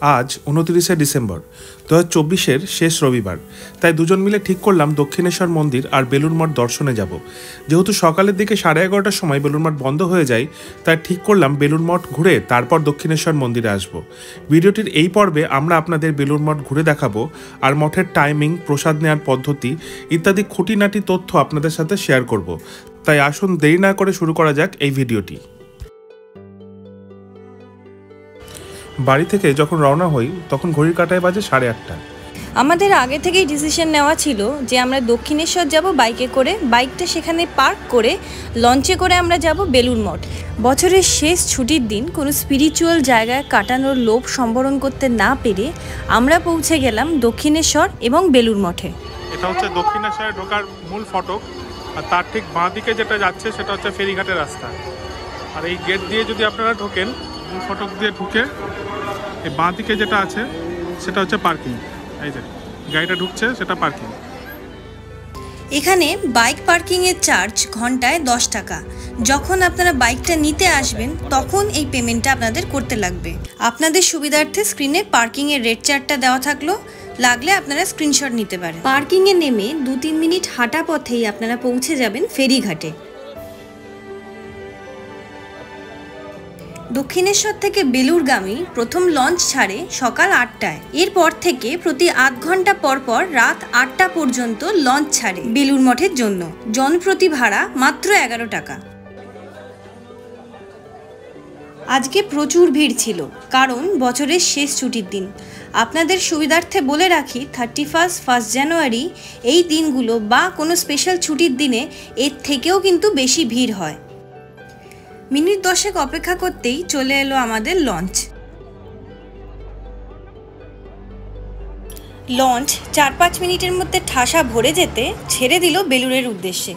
আজ 29শে ডিসেম্বর 2024-এর শেষ রবিবার। তাই দুজন মিলে ঠিক করলাম দক্ষিণেশ্বর মন্দির আর বেলুড় মঠ দর্শনে যাব। যেহেতু সকালের দিকে 11:30টার সময় বেলুড় মঠ বন্ধ হয়ে যায়, তাই ঠিক করলাম বেলুড় মঠ ঘুরে তারপর দক্ষিণেশ্বর মন্দিরে আসব। ভিডিওটির এই পর্বে আমরা আপনাদের বেলুড় মঠ ঘুরে দেখাবো আর মঠের টাইমিং, প্রসাদ নেওয়ার পদ্ধতি ইত্যাদি খুঁটিনাটি তথ্য আপনাদের সাথে শেয়ার করব। তাই আসুন দেরি না করে শুরু করা যাক এই ভিডিওটি। বাড়ি থেকে যখন রওনা হই তখন ঘড়ির কাঁটায় বাজে 8:30। আমাদের আগে থেকেই ডিসিশন নেওয়া ছিল যে আমরা দক্ষিণেশ্বর যাব বাইকে করে, বাইকটা সেখানে পার্ক করে লঞ্চে করে আমরা যাব বেলুড় মঠ। বছরের শেষ ছুটির দিন কোনো স্পিরিচুয়াল জায়গায় কাটানোর লোভ সম্বরণ করতে না পেরে আমরা পৌঁছে গেলাম দক্ষিণেশ্বর এবং বেলুড় মঠে। এটা হচ্ছে দক্ষিণেশ্বরে ঢোকার মূল ফটক, আর তার ঠিক বাঁ দিকে যেটা যাচ্ছে সেটা হচ্ছে ফেরিঘাটের রাস্তা। আর এই গেট দিয়ে যদি আপনারা ঢোকেন, মূল ফটক দিয়ে ঢুকে এই বাঁ দিকে যেটা আছে সেটা হচ্ছে পার্কিং। এই যে গাড়িটা ঢুকছে সেটা পার্কিং। এখানে বাইক পার্কিংয়ের চার্জ ঘন্টায় 10 টাকা। যখন আপনারা বাইকটা নিতে আসবেন তখন এই পেমেন্টটা আপনাদের করতে লাগবে। আপনাদের সুবিধার্থে স্ক্রিনে পার্কিংয়ের রেট চার্টটা দেওয়া থাকলো, লাগলে আপনারা স্ক্রিনশট নিতে পারেন। পার্কিংয়ে নেমে 2-3 মিনিট হাঁটা পথেই আপনারা পৌঁছে যাবেন ফেরিঘাটে। দক্ষিণেশ্বর থেকে বেলুড়গামী প্রথম লঞ্চ ছাড়ে সকাল 8টায়। এরপর থেকে প্রতি আধ ঘন্টা পর পর রাত 8টা পর্যন্ত লঞ্চ ছাড়ে বেলুড় মঠের জন্য। জনপ্রতি ভাড়া মাত্র 11 টাকা। আজকে প্রচুর ভিড় ছিল, কারণ বছরের শেষ ছুটির দিন। আপনাদের সুবিধার্থে বলে রাখি 31, 1 জানুয়ারি এই দিনগুলো বা কোনো স্পেশাল ছুটির দিনে এর থেকেও কিন্তু বেশি ভিড় হয়। মিনিট 10 অপেক্ষা করতেই চলে এলো আমাদের লঞ্চ। লঞ্চ 4-5 মিনিটের মধ্যে ঠাসা ভরে যেতে ছেড়ে দিল বেলুড়ের উদ্দেশ্যে।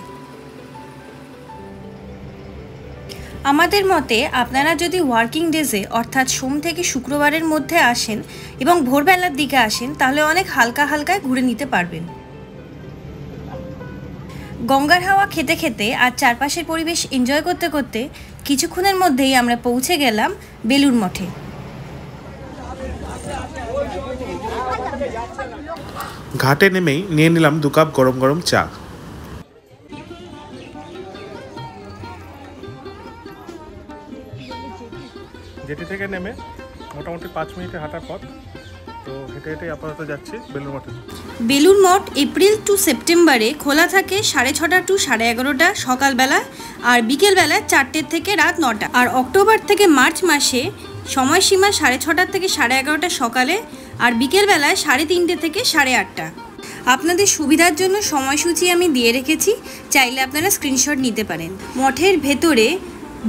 আমাদের মতে আপনারা যদি ওয়ার্কিং ডেজে অর্থাৎ সোম থেকে শুক্রবারের মধ্যে আসেন এবং ভোরবেলার দিকে আসেন তাহলে অনেক হালকা হালকায় ঘুরে নিতে পারবেন। গঙ্গার হাওয়া খেতে খেতে আর চারপাশের পরিবেশ এনজয় করতে করতে কিছুক্ষণের মধ্যেই আমরা পৌঁছে গেলাম বেলুড় মঠে। ঘাটে নেমেই নিয়ে নিলাম 2 কাপ গরম গরম চা। জেটি থেকে নেমে মোটামুটি 5 মিনিটের হাঁটার পথ, তো হেঁটে হেঁটে আপাতত যাচ্ছি বেলুড় মঠে। বেলুড় মঠ এপ্রিল টু সেপ্টেম্বরে খোলা থাকে 6:30 টু 11:30 সকালবেলা, আর বিকেলবেলা 4টে থেকে রাত 9টা। আর অক্টোবর থেকে মার্চ মাসে সময়সীমা 6:30 থেকে 11:30 সকালে, আর বিকেলবেলায় 3:30 থেকে 8:30। আপনাদের সুবিধার জন্য সময়সূচি আমি দিয়ে রেখেছি, চাইলে আপনারা স্ক্রিনশট নিতে পারেন। মঠের ভেতরে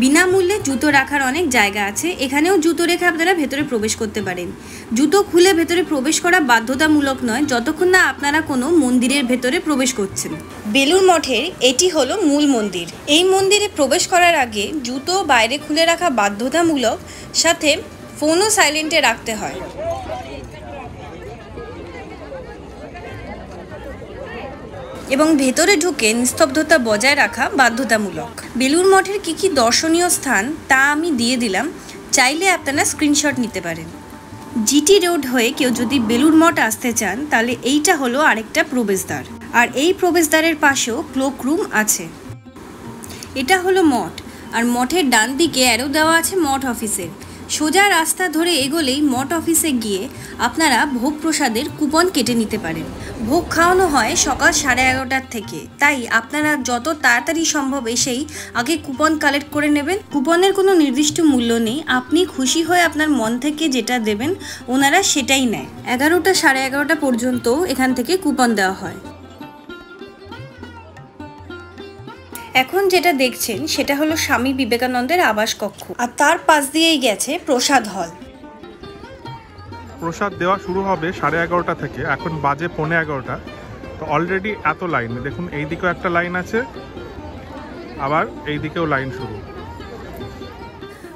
বিনামূল্যে জুতো রাখার অনেক জায়গা আছে, এখানেও জুতো রেখে আপনারা ভেতরে প্রবেশ করতে পারেন। জুতো খুলে ভেতরে প্রবেশ করা বাধ্যতামূলক নয় যতক্ষণ না আপনারা কোনো মন্দিরের ভেতরে প্রবেশ করছেন। বেলুড় মঠের এটি হলো মূল মন্দির। এই মন্দিরে প্রবেশ করার আগে জুতো বাইরে খুলে রাখা বাধ্যতামূলক, সাথে ফোনও সাইলেন্টে রাখতে হয়। এবং ভেতরে ঢুকে নিস্তব্ধতা বজায় রাখা বাধ্যতামূলক। বেলুড় মঠের কী কী দর্শনীয় স্থান তা আমি দিয়ে দিলাম, চাইলে আপনারা স্ক্রিনশট নিতে পারেন। জিটি রোড হয়ে কেউ যদি বেলুড় মঠ আসতে চান তাহলে এইটা হলো আরেকটা প্রবেশদ্বার, আর এই প্রবেশদ্বারের পাশেও ক্লোক রুম আছে। এটা হলো মঠ, আর মঠের ডান দিকে অ্যারো দেওয়া আছে মঠ অফিসের। সোজা রাস্তা ধরে এগোলেই মঠ অফিসে গিয়ে আপনারা ভোগ প্রসাদের কুপন কেটে নিতে পারেন। ভোগ খাওয়ানো হয় সকাল 11:30টার থেকে, তাই আপনারা যত তাড়াতাড়ি সম্ভব এসেই আগে কুপন কালেক্ট করে নেবেন। কুপনের কোনো নির্দিষ্ট মূল্য নেই, আপনি খুশি হয়ে আপনার মন থেকে যেটা দেবেন ওনারা সেটাই নেয়। 11টা 11:30 পর্যন্ত এখান থেকে কুপন দেওয়া হয়। এখন যেটা দেখছেন সেটা হলো স্বামী বিবেকানন্দের আবাস কক্ষ, আর তার পাশ দিয়েই গেছে প্রসাদ হল। প্রসাদ দেওয়া শুরু হবে 11:30 থেকে, এখন বাজে 11:15। তো অলরেডি এত লাইন, দেখুন এই দিকেও একটা লাইন আছে, আবার এই দিকেও লাইন শুরু।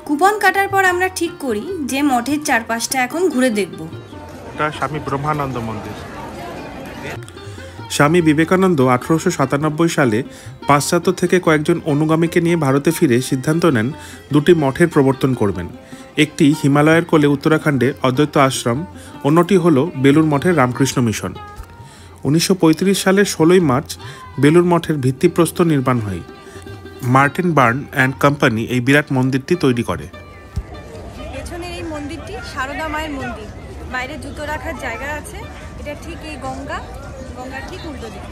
কুপন কাটার পর আমরা ঠিক করি যে মঠের চারপাশটা এখন ঘুরে দেখব। এটা স্বামী ব্রহ্মানন্দ মন্দির। স্বামী বিবেকানন্দ 1897 সালে পাশ্চাত্য থেকে কয়েকজন অনুগামীকে নিয়ে ভারতে ফিরে সিদ্ধান্ত নেন 2টি মঠের প্রবর্তন করবেন। একটি হিমালয়ের কোলে উত্তরাখণ্ডে অদ্বৈত আশ্রম, অন্যটি হল বেলুর মঠের রামকৃষ্ণ মিশন। 1935 সালের 16ই মার্চ বেলুর মঠের ভিত্তিপ্রস্তর নির্মাণ হয়। মার্টিন বার্ন অ্যান্ড কোম্পানি এই বিরাট মন্দিরটি তৈরি করে। পেছনের এই মন্দিরটি সারদা মায়ের মন্দির। বাইরে জুতো রাখার জায়গা আছে। এটা ঠিক এই গঙ্গার ঠিক উল্টো দিকে।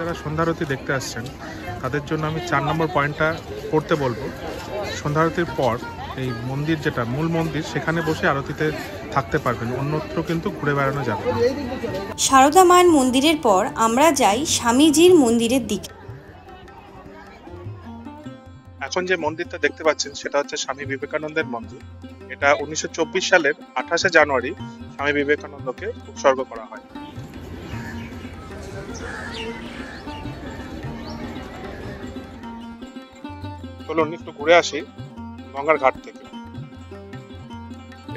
যারা সন্ধ্যারতি দেখতে আসছেন তাদের জন্য আমি 4 নম্বর পয়েন্টটা করতে বলবো। সন্ধ্যারতির পর এই মন্দির, যেটা মূল মন্দির, সেখানে বসে আরতিতে থাকতে পারবেন, অন্যত্র কিন্তু ঘুরে বেড়ানো যাবে। সারদা মায়ের মন্দিরের পর আমরা যাই স্বামীজির মন্দিরের দিকে। এখন যে মন্দিরটা দেখতে পাচ্ছেন সেটা হচ্ছে স্বামী বিবেকানন্দের মন্দির। এটা 1924 সালের 28শে জানুয়ারি স্বামী বিবেকানন্দকে উৎসর্গ করা হয়। চলুন একটু ঘুরে আসি গঙ্গার ঘাট থেকে।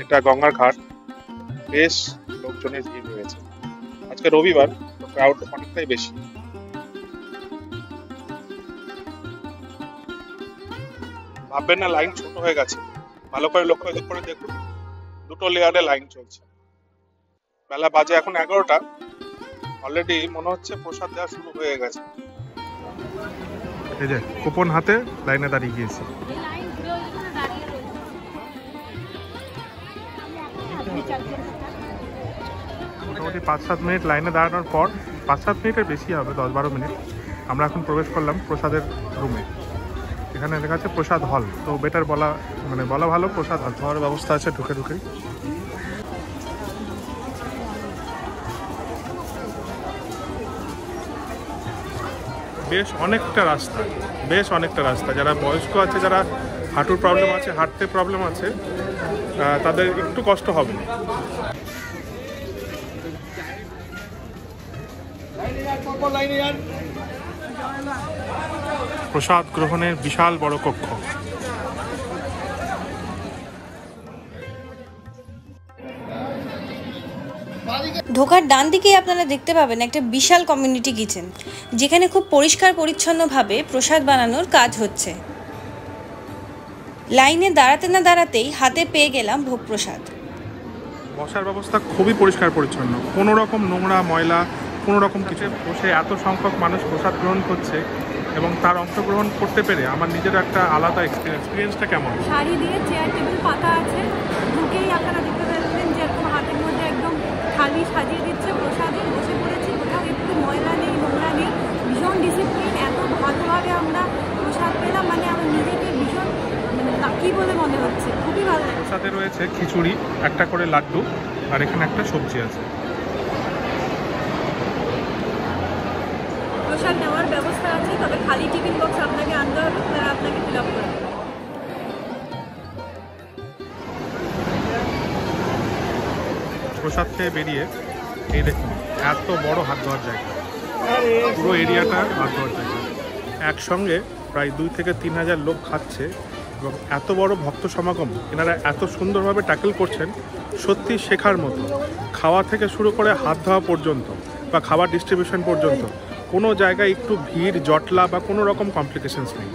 এটা গঙ্গার ঘাট, বেশ লোকজনের ভিড় রয়েছে। আজকে রবিবার, তো ক্রাউড অনেকটাই বেশি। ভাববেন না লাইন ছোট হয়ে গেছে, ভালো করে লক্ষ্য করে দেখুন, 2 লেয়ারে লাইন চলছে। বেলা বাজে এখন 11টা, অলরেডি মনে হচ্ছে প্রসাদ দেওয়া শুরু হয়ে গেছে। এই যে কুপন হাতে লাইনে দাঁড়িয়ে গিয়েছি। মোটামুটি 5-7 মিনিট লাইনে দাঁড়ানোর পর, 5-7 মিনিটের বেশি হবে, 10-12 মিনিট, আমরা এখন প্রবেশ করলাম প্রসাদের রুমে। এখানে লেখা আছে প্রসাদ হল, তো বেটার বলা ভালো প্রসাদ হল। খাওয়ার ব্যবস্থা আছে ঢুকে ঢুকে। বেশ অনেকটা রাস্তা, যারা বয়স্ক আছে, যারা হাঁটুর প্রবলেম আছে, হাঁটতে প্রবলেম আছে, তাদের একটু কষ্ট হবে। প্রসাদ গ্রহণের বিশাল বড় কক্ষ। ঢোকার ডান দিকেই আপনারা দেখতে পাবেন একটা বিশাল কমিউনিটি কিচেন, যেখানে খুব পরিষ্কার পরিচ্ছন্নভাবে প্রসাদ বানানোর কাজ হচ্ছে। লাইনে দাঁড়াতে না দাঁড়াতেই হাতে পেয়ে গেলাম ভোগ প্রসাদ। বসার ব্যবস্থা খুবই পরিষ্কার পরিচ্ছন্ন, কোনো রকম নোংরা ময়লা কোনো রকম কিছু। বসে এত সংখ্যক মানুষ প্রসাদ গ্রহণ করছে এবং তার অংশগ্রহণ করতে পেরে আমার নিজের একটা আলাদা এক্সপিরিয়েন্সটা কেমন। শাড়ি দিয়ে চেয়ার টেবিল পাতা আছে, ঢুকেই আপনারা দেখতে পাচ্ছেন যে এরকম হাতের মধ্যে একদম থালি সাজিয়ে দিচ্ছে প্রসাদে। বসে পড়েছি, কোথাও একটু ময়লা নেই, নোংরা নেই, ভীষণ ডিসিপ্লিন। এত ভালোভাবে আমরা প্রসাদ পেলাম, মানে আমার নিজেকে ভীষণ লাকি বলে মনে হচ্ছে, খুবই ভালো লাগে। প্রসাদে রয়েছে খিচুড়ি, একটা করে লাড্ডু, আর এখানে একটা সবজি আছে। প্রসাদ নেওয়ার ব্যবস্থা আছে, তবে খালি টিফিন বক্স আপনাকে আনতে হবে, তারা আপনাকে ফিল আপ করবে। প্রসাদ খেয়ে বেরিয়ে এই দেখুন এত বড় হাত ধোয়ার জায়গা, পুরো এরিয়াটা হাত ধোয়ার জায়গা। একসঙ্গে প্রায় 2 থেকে 3 হাজার লোক খাচ্ছে এবং এত বড় ভক্ত সমাগম এনারা এত সুন্দরভাবে ট্যাকেল করছেন, সত্যি শেখার মতো। খাওয়া থেকে শুরু করে হাত ধোয়া পর্যন্ত বা খাবার ডিস্ট্রিবিউশন পর্যন্ত কোনো জায়গায় একটু ভিড়, জটলা বা কোনো রকম কমপ্লিকেশনস নেই।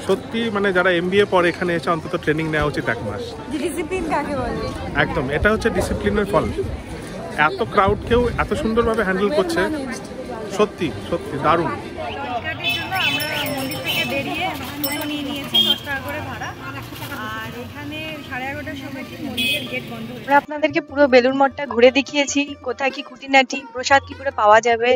সত্যি মানে যারা MBA পরে এখানে এসে অন্তত ট্রেনিং নেওয়া উচিত 1 মাস। ডিসিপ্লিন কাকে বলে? একদম, এটা হচ্ছে ডিসিপ্লিনের ফল। এত ক্রাউডকেও এত সুন্দরভাবে হ্যান্ডেল করছে, সত্যি সত্যি দারুণ। শর্টকাটের জন্য আমরা মন্দির থেকে বেরিয়ে টোটো নিয়ে নিয়েছি, 10 টাকা করে ভাড়া। আর এখানে 11:30টার সময় মন্দিরের গেট বন্ধ হয়ে আমরা আপনাদেরকে পুরো বেলুড় মঠটা ঘুরে দেখিয়েছি, কোথায় কি খুঁটিনাটি প্রসাদ কি করে পাওয়া যাবে,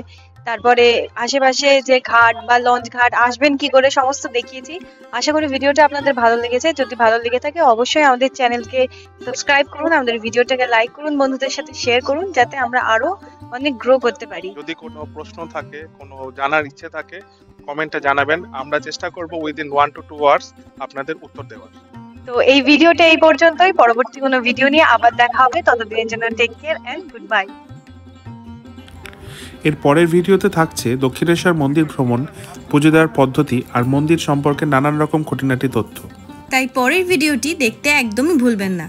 তারপরে আশেপাশে যে ঘাট বা লঞ্চ ঘাট আসবেন কি করে, সমস্ত দেখিয়েছি। আশা করি ভিডিওটা আপনাদের ভালো লেগেছে। যদি ভালো লেগে থাকে অবশ্যই আমাদের চ্যানেলকে সাবস্ক্রাইব করুন, আমাদের ভিডিওটাকে লাইক করুন, বন্ধুদের সাথে শেয়ার করুন, যাতে আমরা আরো অনেক গ্রো করতে পারি। যদি কোনো প্রশ্ন থাকে, কোনো জানার ইচ্ছে থাকে, কমেন্টে জানাবেন। আমরা চেষ্টা করব উইদিন 1 to 2 আওয়ার্স আপনাদের উত্তর দেওয়ার। তো এই ভিডিওটা এই পর্যন্তই, পরবর্তী কোনো ভিডিও নিয়ে আবার দেখা হবে। ততদিনের জন্য take care and goodbye. এর পরের ভিডিওতে থাকছে দক্ষিণেশ্বর মন্দির ভ্রমণ, পুজো দেওয়ার পদ্ধতি আর মন্দির সম্পর্কে নানান রকম খুঁটিনাটি তথ্য। তাই পরের ভিডিওটি দেখতে একদমই ভুলবেন না।